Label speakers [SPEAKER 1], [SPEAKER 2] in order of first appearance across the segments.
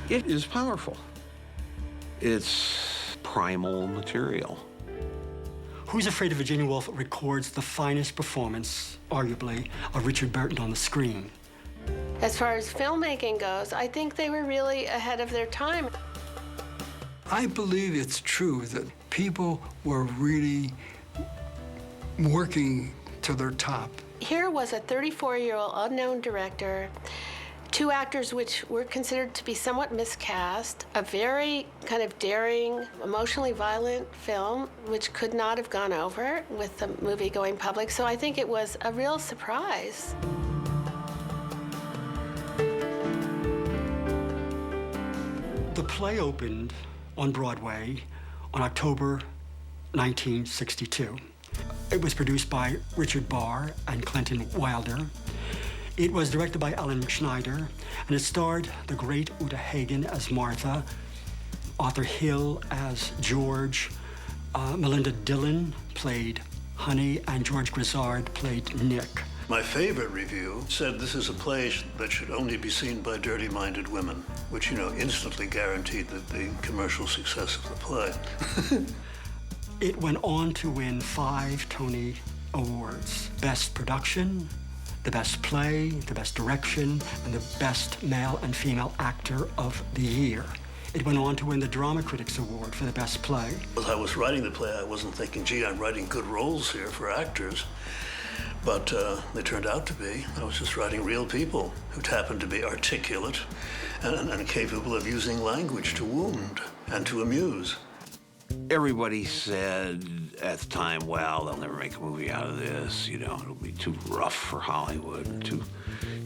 [SPEAKER 1] It is powerful. It's primal material.
[SPEAKER 2] Who's Afraid of Virginia Woolf records the finest performance, arguably, of Richard Burton on the screen.
[SPEAKER 3] As far as filmmaking goes, I think they were really ahead of their time.
[SPEAKER 4] I believe it's true that people were really working to their top.
[SPEAKER 3] Here was a 34-year-old unknown director, two actors which were considered to be somewhat miscast, a very kind of daring, emotionally violent film which could not have gone over with the movie going public. So I think it was a real surprise.
[SPEAKER 2] The play opened on Broadway on October 1962. It was produced by Richard Barr and Clinton Wilder. It was directed by Ellen Schneider, and it starred the great Uta Hagen as Martha, Arthur Hill as George, Melinda Dillon played Honey, and George Grizzard played Nick.
[SPEAKER 5] My favorite review said this is a play that should only be seen by dirty-minded women, which, you know, instantly guaranteed the commercial success of the play.
[SPEAKER 2] It went on to win 5 Tony Awards: Best Production, the Best Play, the Best Direction, and the Best Male and Female Actor of the Year. It went on to win the Drama Critics Award for the Best Play.
[SPEAKER 5] As I was writing the play, I wasn't thinking, gee, I'm writing good roles here for actors. But they turned out to be. I was just writing real people who happened to be articulate and capable of using language to wound and to amuse.
[SPEAKER 1] Everybody said at the time, well, they'll never make a movie out of this. You know, it'll be too rough for Hollywood. And too,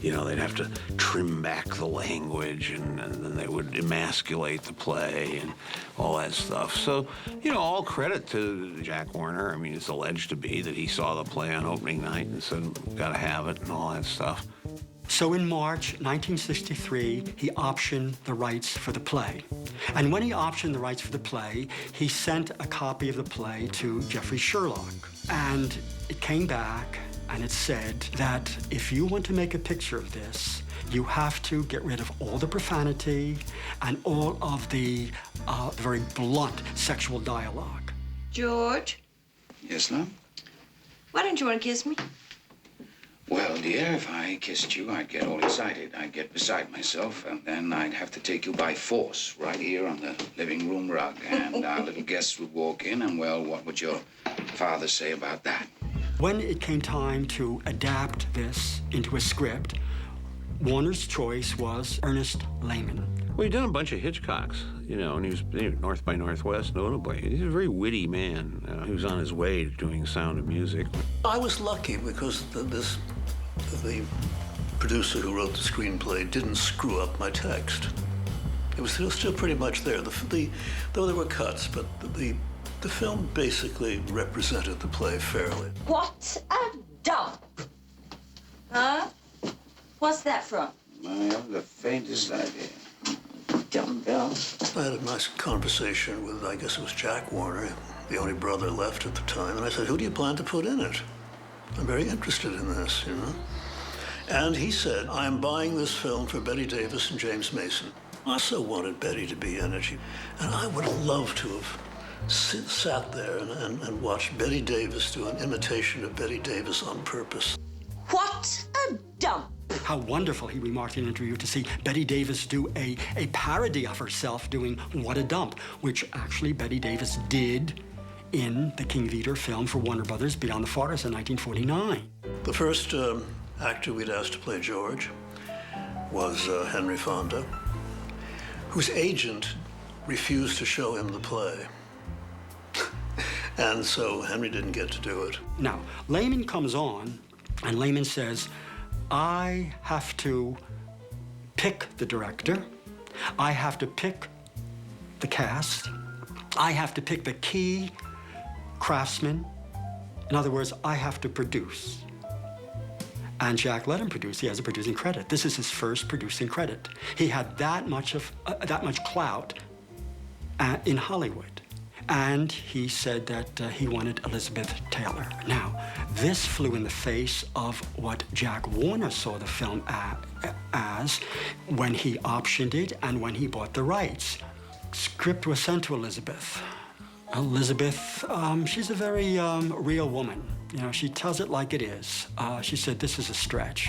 [SPEAKER 1] you know, they'd have to trim back the language, and then they would emasculate the play and all that stuff. So, you know, all credit to Jack Warner. I mean, it's alleged to be that he saw the play on opening night and said, gotta have it and all that stuff.
[SPEAKER 2] So in March 1963, he optioned the rights for the play. And when he optioned the rights for the play, he sent a copy of the play to Jeffrey Sherlock. And it came back, and it said that if you want to make a picture of this, you have to get rid of all the profanity and all of the very blunt sexual dialogue.
[SPEAKER 6] George?
[SPEAKER 7] Yes, love?
[SPEAKER 6] Why don't you want to kiss me?
[SPEAKER 7] Well, dear, if I kissed you, I'd get all excited. I'd get beside myself, and then I'd have to take you by force right here on the living room rug, and our little guests would walk in, and, well, what would your father say about that?
[SPEAKER 2] When it came time to adapt this into a script, Warner's choice was Ernest Lehman.
[SPEAKER 1] Well, he'd done a bunch of Hitchcocks, you know, and he was North by Northwest, notably. He's a very witty man. He was on his way to doing Sound of Music.
[SPEAKER 5] I was lucky because the producer who wrote the screenplay didn't screw up my text. It was still pretty much there. Though there were cuts, but the film basically represented the play fairly.
[SPEAKER 6] What a dump! Huh? What's that from?
[SPEAKER 7] I have the faintest idea.
[SPEAKER 6] Dumbbell.
[SPEAKER 5] I had a nice conversation with, I guess it was Jack Warner, the only brother left at the time, and I said, who do you plan to put in it? I'm very interested in this, you know? And he said, I'm buying this film for Bette Davis and James Mason. I so wanted Betty to be in it. And I would have loved to have sat there and watched Bette Davis do an imitation of Bette Davis on purpose.
[SPEAKER 6] What a dump!
[SPEAKER 2] How wonderful, he remarked in an interview, to see Bette Davis do a parody of herself doing What a Dump, which actually Bette Davis did in the King Vidor film for Warner Brothers, Beyond the Forest, in 1949.
[SPEAKER 5] The first actor we'd asked to play George was Henry Fonda, whose agent refused to show him the play. And so Henry didn't get to do it.
[SPEAKER 2] Now, Lehman comes on, and Lehman says, I have to pick the director, I have to pick the cast, I have to pick the key craftsmen. In other words, I have to produce. And Jack let him produce. He has a producing credit. This is his first producing credit. He had that much clout in Hollywood. And he said that he wanted Elizabeth Taylor. Now, this flew in the face of what Jack Warner saw the film as when he optioned it and when he bought the rights. Script was sent to Elizabeth. Elizabeth, she's a very real woman. You know, she tells it like it is. She said, "This is a stretch.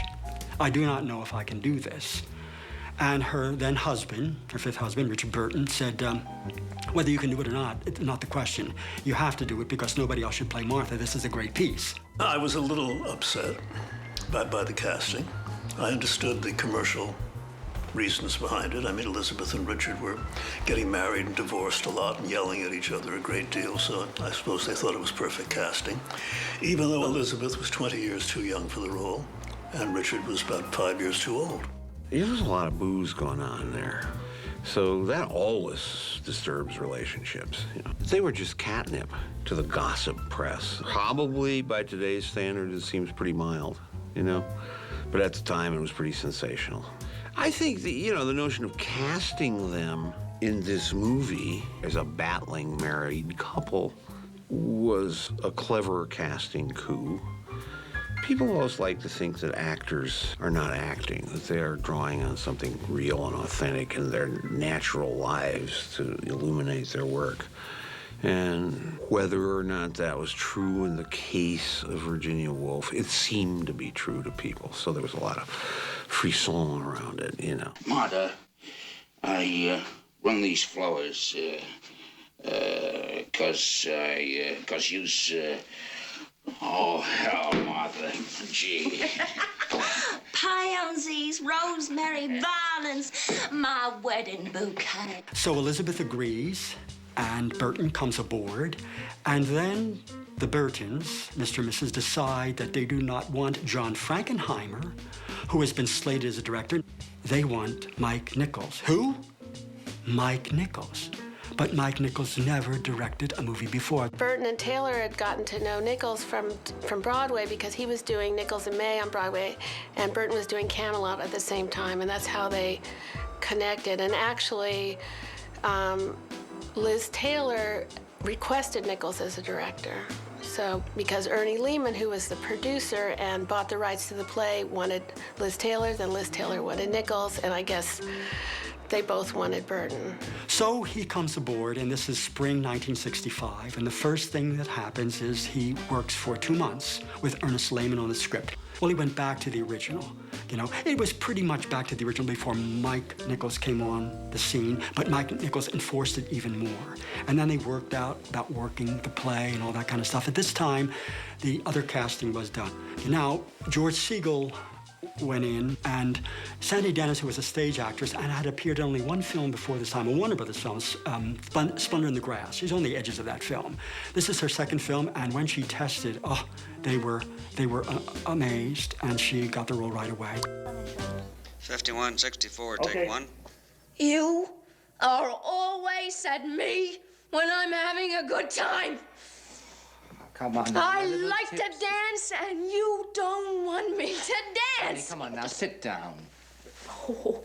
[SPEAKER 2] I do not know if I can do this." And her then husband, her fifth husband, Richard Burton, said, "Whether you can do it or not, it's not the question. You have to do it because nobody else should play Martha. This is a great piece."
[SPEAKER 5] I was a little upset by the casting. I understood the commercial reasons behind it. I mean, Elizabeth and Richard were getting married and divorced a lot and yelling at each other a great deal, so I suppose they thought it was perfect casting. Even though Elizabeth was 20 years too young for the role, and Richard was about 5 years too old.
[SPEAKER 1] There's a lot of booze going on there. So that always disturbs relationships. You know, they were just catnip to the gossip press. Probably by today's standards, it seems pretty mild, you know? But at the time, it was pretty sensational. I think that, you know, the notion of casting them in this movie as a battling married couple was a clever casting coup. People always like to think that actors are not acting, that they are drawing on something real and authentic in their natural lives to illuminate their work. And whether or not that was true in the case of Virginia Woolf, it seemed to be true to people. So there was a lot of frisson around it, you know.
[SPEAKER 7] Martha, I run these flowers because you's... Oh, hell, Martha. Gee.
[SPEAKER 6] Pansies, rosemary, violets, my wedding bouquet.
[SPEAKER 2] So Elizabeth agrees, and Burton comes aboard, and then the Burtons, Mr. and Mrs., decide that they do not want John Frankenheimer, who has been slated as a director. They want Mike Nichols. Who? Mike Nichols. But Mike Nichols never directed a movie before.
[SPEAKER 3] Burton and Taylor had gotten to know Nichols from Broadway because he was doing Nichols and May on Broadway, and Burton was doing Camelot at the same time, and that's how they connected. And actually, Liz Taylor requested Nichols as a director. So, because Ernie Lehman, who was the producer and bought the rights to the play, wanted Liz Taylor, then Liz Taylor wanted Nichols, and I guess they both wanted Burton.
[SPEAKER 2] So he comes aboard, and this is spring 1965, and the first thing that happens is he works for 2 months with Ernest Lehman on the script. Well, he went back to the original. You know, it was pretty much back to the original before Mike Nichols came on the scene, but Mike Nichols enforced it even more. And then they worked out about working the play and all that kind of stuff. At this time, the other casting was done. Now, George Segal went in, and Sandy Dennis, who was a stage actress and had appeared in only one film before this time, a Warner Brothers film, Splendor in the Grass. She's on the edges of that film. This is her second film, and when she tested, they were amazed, and she got the role right away.
[SPEAKER 8] 51-64, take one.
[SPEAKER 6] You are always at me when I'm having a good time.
[SPEAKER 8] Come on now.
[SPEAKER 6] I like to dance, and you don't want me to dance.
[SPEAKER 8] Honey, come on now, sit down.
[SPEAKER 6] Oh.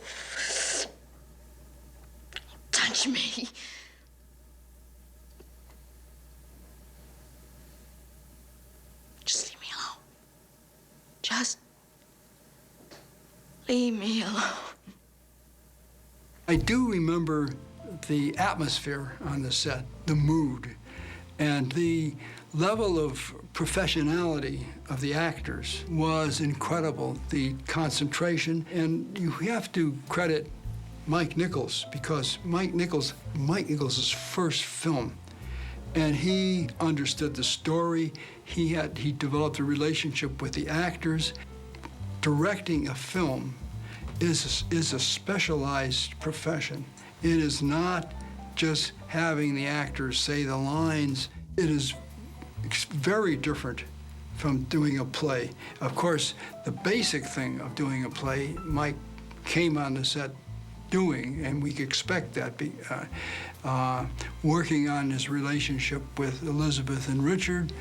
[SPEAKER 6] Touch me. Just leave me alone. Just leave me alone.
[SPEAKER 4] I do remember the atmosphere on the set, the mood, and the level of professionality of the actors was incredible. The concentration, and you have to credit Mike Nichols, because Mike Nichols' first film, and he understood the story. He developed a relationship with the actors. Directing a film is a specialized profession. It is not just having the actors say the lines. It is very different from doing a play. Of course, the basic thing of doing a play, Mike came on the set doing, and we expect that, working on his relationship with Elizabeth and Richard,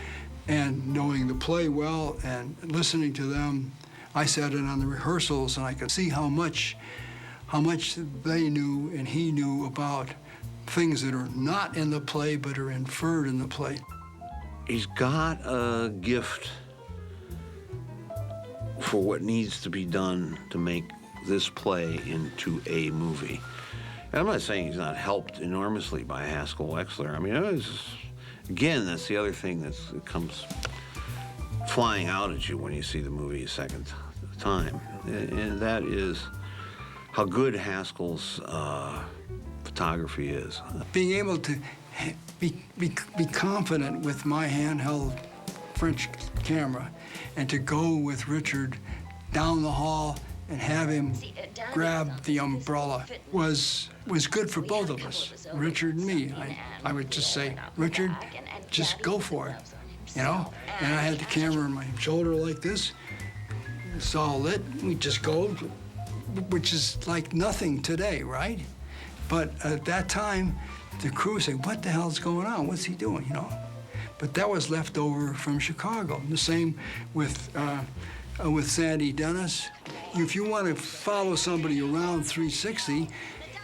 [SPEAKER 4] and knowing the play well and listening to them. I sat in on the rehearsals, and I could see how much they knew and he knew about things that are not in the play but are inferred in the play.
[SPEAKER 1] He's got a gift for what needs to be done to make this play into a movie. And I'm not saying he's not helped enormously by Haskell Wexler. I mean, again, that's the other thing that comes flying out at you when you see the movie a second time, and that is how good Haskell's photography is.
[SPEAKER 4] Being able to be confident with my handheld French camera and to go with Richard down the hall and have him grab the umbrella was good for both of us, Richard and me. I would just say, Richard, just go for it, you know? And I had the camera on my shoulder like this. It's all lit. We just go, which is like nothing today, right? But at that time, the crew said, what the hell's going on? What's he doing, you know? But that was left over from Chicago. The same with Sandy Dennis. If you want to follow somebody around 360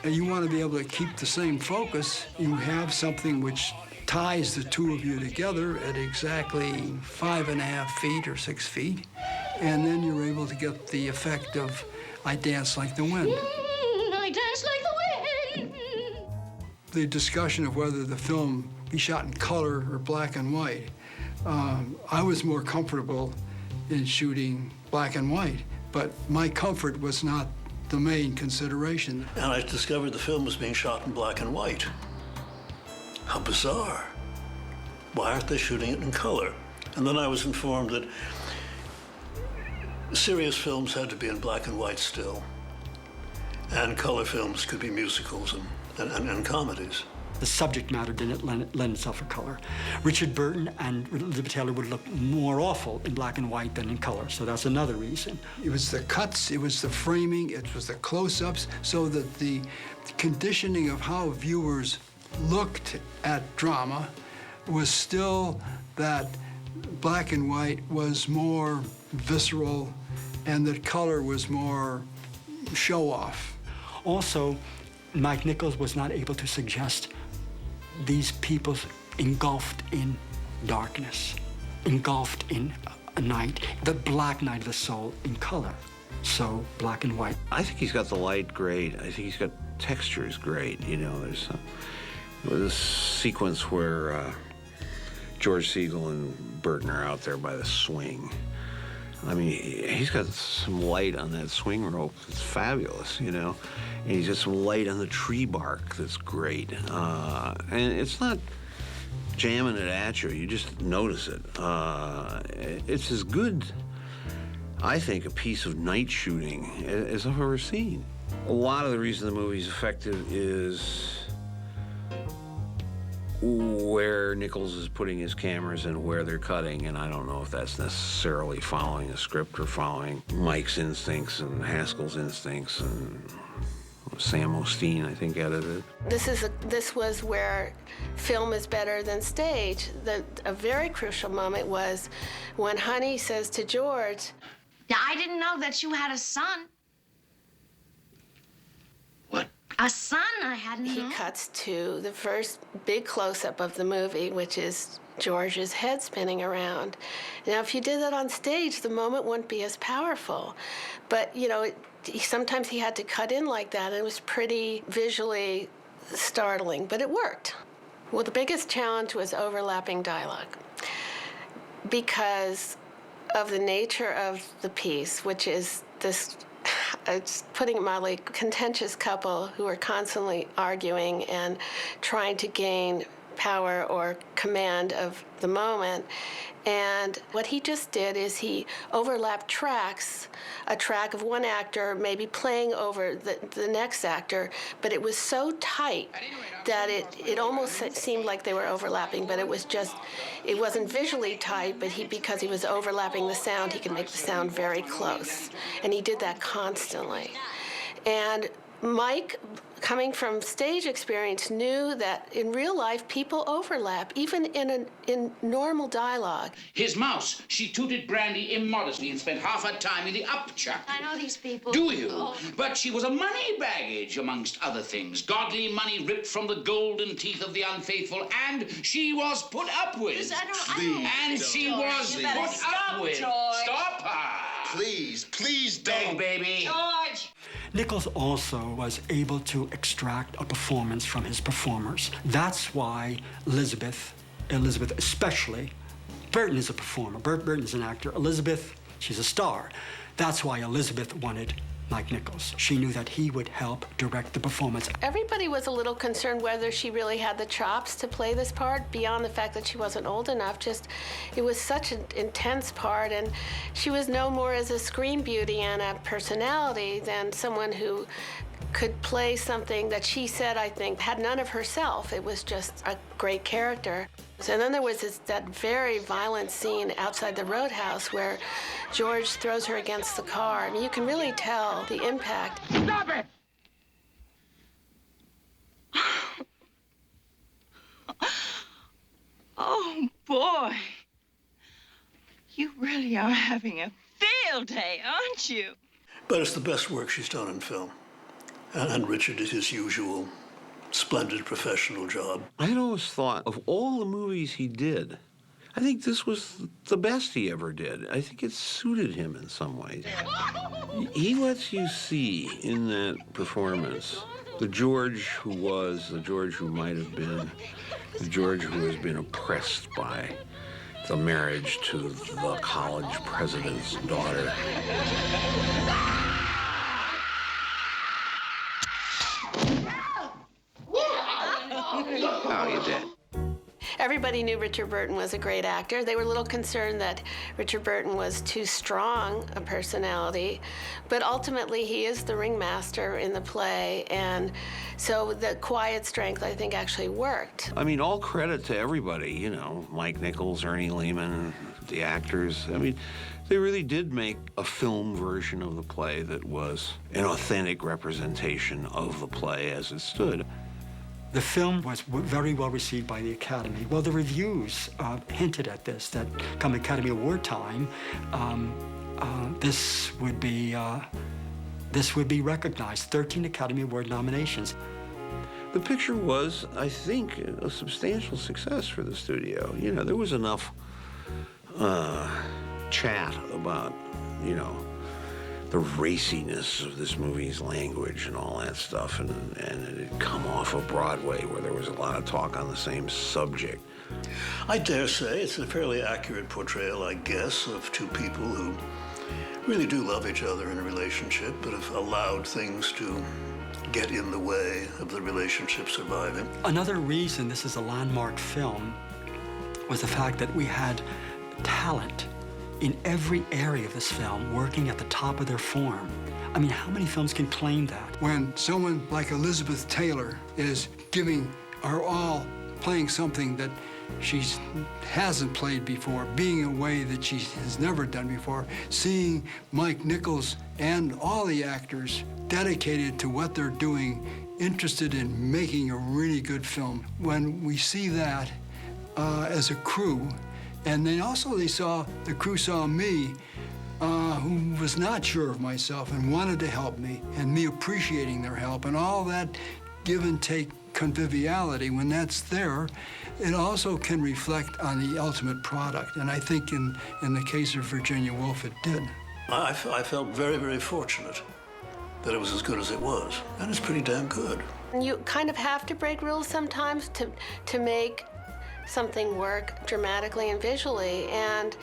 [SPEAKER 4] and you want to be able to keep the same focus, you have something which ties the two of you together at exactly 5.5 feet or 6 feet, and then you're able to get the effect of I Dance Like the Wind.
[SPEAKER 6] I dance like the wind.
[SPEAKER 4] The discussion of whether the film be shot in color or black and white, I was more comfortable in shooting black and white, but my comfort was not the main consideration.
[SPEAKER 5] And I discovered the film was being shot in black and white. How bizarre. Why aren't they shooting it in color? And then I was informed that serious films had to be in black and white still, and color films could be musicals and comedies.
[SPEAKER 2] The subject matter didn't lend itself for color. Richard Burton and Elizabeth Taylor would look more awful in black and white than in color, so that's another reason.
[SPEAKER 4] It was the cuts, it was the framing, it was the close-ups, so that the conditioning of how viewers looked at drama was still that black and white was more visceral and that color was more show-off.
[SPEAKER 2] Also, Mike Nichols was not able to suggest these people engulfed in darkness, engulfed in a night, the black night of the soul in color. So black and white.
[SPEAKER 1] I think he's got the light great. I think he's got textures great. You know, there's this sequence where George Segal and Burton are out there by the swing. I mean, he's got some light on that swing rope that's fabulous, you know? And he's got some light on the tree bark that's great. And it's not jamming it at you, you just notice it. It's as good, I think, a piece of night shooting as I've ever seen. A lot of the reason the movie's effective is where Nichols is putting his cameras and where they're cutting, and I don't know if that's necessarily following a script or following Mike's instincts and Haskell's instincts, and Sam Osteen, I think, edited.
[SPEAKER 3] This was where film is better than stage. A very crucial moment was when Honey says to George,
[SPEAKER 6] I didn't know that you had a son.
[SPEAKER 7] What?
[SPEAKER 6] A son, I hadn't known.
[SPEAKER 3] he cuts to the first big close-up of the movie, which is George's head spinning around. Now, if you did that on stage, the moment wouldn't be as powerful. But, you know, sometimes he had to cut in like that, and it was pretty visually startling, but it worked. Well, the biggest challenge was overlapping dialogue because of the nature of the piece, which is this, putting it mildly, contentious couple who are constantly arguing and trying to gain power or command of the moment. And what he just did is he overlapped tracks, a track of one actor maybe playing over the next actor, but it was so tight that it almost seemed like they were overlapping, but it wasn't visually tight, but because he was overlapping the sound, he could make the sound very close. And he did that constantly. And Mike, coming from stage experience, knew that in real life people overlap, even in normal dialogue.
[SPEAKER 7] His mouse, she tooted brandy immodestly and spent half her time in the upchuck.
[SPEAKER 6] I know these people.
[SPEAKER 7] Do you?
[SPEAKER 6] Oh.
[SPEAKER 7] But she was a money baggage, amongst other things. Godly money ripped from the golden teeth of the unfaithful, and she was put up with. And she was put up with. Stop her.
[SPEAKER 9] Please
[SPEAKER 7] Beg,
[SPEAKER 9] don't.
[SPEAKER 7] baby.
[SPEAKER 6] George!
[SPEAKER 2] Nichols also was able to extract a performance from his performers. That's why Elizabeth especially, Burton is a performer, Burton is an actor, Elizabeth, she's a star. That's why Elizabeth wanted Mike Nichols. She knew that he would help direct the performance.
[SPEAKER 3] Everybody was a little concerned whether she really had the chops to play this part, beyond the fact that she wasn't old enough. Just, it was such an intense part, and she was no more as a screen beauty and a personality than someone who could play something that she said, I think, had none of herself. It was just a great character. And then there was that very violent scene outside the roadhouse where George throws her against the car. I mean, you can really tell the impact.
[SPEAKER 7] Stop it!
[SPEAKER 10] Oh, boy. You really are having a field day, aren't you?
[SPEAKER 5] But it's the best work she's done in film. And Richard did his usual splendid professional job.
[SPEAKER 1] I had always thought of all the movies he did, I think this was the best he ever did. I think it suited him in some ways. He lets you see in that performance the George who was, the George who might have been, the George who has been oppressed by the marriage to the college president's daughter.
[SPEAKER 7] Oh, you did.
[SPEAKER 3] Everybody knew Richard Burton was a great actor. They were a little concerned that Richard Burton was too strong a personality, but ultimately he is the ringmaster in the play, and so the quiet strength, I think, actually worked.
[SPEAKER 1] I mean, all credit to everybody, you know, Mike Nichols, Ernie Lehman, the actors. I mean, they really did make a film version of the play that was an authentic representation of the play as it stood.
[SPEAKER 2] The film was very well received by the Academy. Well, the reviews hinted at this, that come Academy Award time, this would be recognized. 13 Academy Award nominations.
[SPEAKER 1] The picture was, I think, a substantial success for the studio. You know, there was enough chat about, you know, the raciness of this movie's language and all that stuff, and it had come off of Broadway where there was a lot of talk on the same subject.
[SPEAKER 5] I dare say it's a fairly accurate portrayal, I guess, of two people who really do love each other in a relationship, but have allowed things to get in the way of the relationship surviving.
[SPEAKER 2] Another reason this is a landmark film was the fact that we had talent in every area of this film working at the top of their form. I mean, how many films can claim that?
[SPEAKER 4] When someone like Elizabeth Taylor is giving her all, playing something that she hasn't played before, being a way that she has never done before, seeing Mike Nichols and all the actors dedicated to what they're doing, interested in making a really good film. When we see that as a crew, and then also the crew saw me, who was not sure of myself and wanted to help me, and me appreciating their help, and all that give and take conviviality, when that's there, it also can reflect on the ultimate product. And I think in the case of Virginia Woolf, it did.
[SPEAKER 5] I felt very, very fortunate that it was as good as it was, and it's pretty damn good.
[SPEAKER 3] You kind of have to break rules sometimes to make something work dramatically and visually, and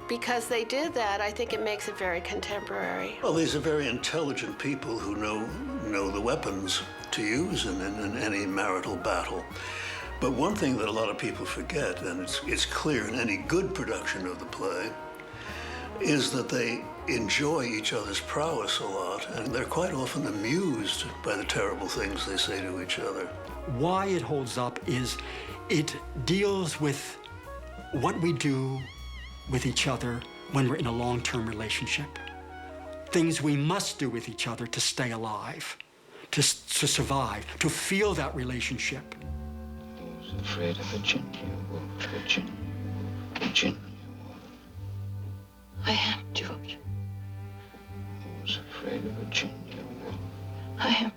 [SPEAKER 3] because they did that, I think it makes it very contemporary.
[SPEAKER 5] Well, these are very intelligent people who know the weapons to use in any marital battle. But one thing that a lot of people forget, and it's clear in any good production of the play, is that they enjoy each other's prowess a lot, and they're quite often amused by the terrible things they say to each other.
[SPEAKER 2] Why it holds up is it deals with what we do with each other when we're in a long-term relationship. things we must do with each other to stay alive, to survive, to feel that relationship.
[SPEAKER 7] Who's afraid of Virginia Woolf? Virginia Woolf. Virginia Woolf.
[SPEAKER 10] I am, George.
[SPEAKER 7] Who's afraid of Virginia Woolf?
[SPEAKER 10] I am.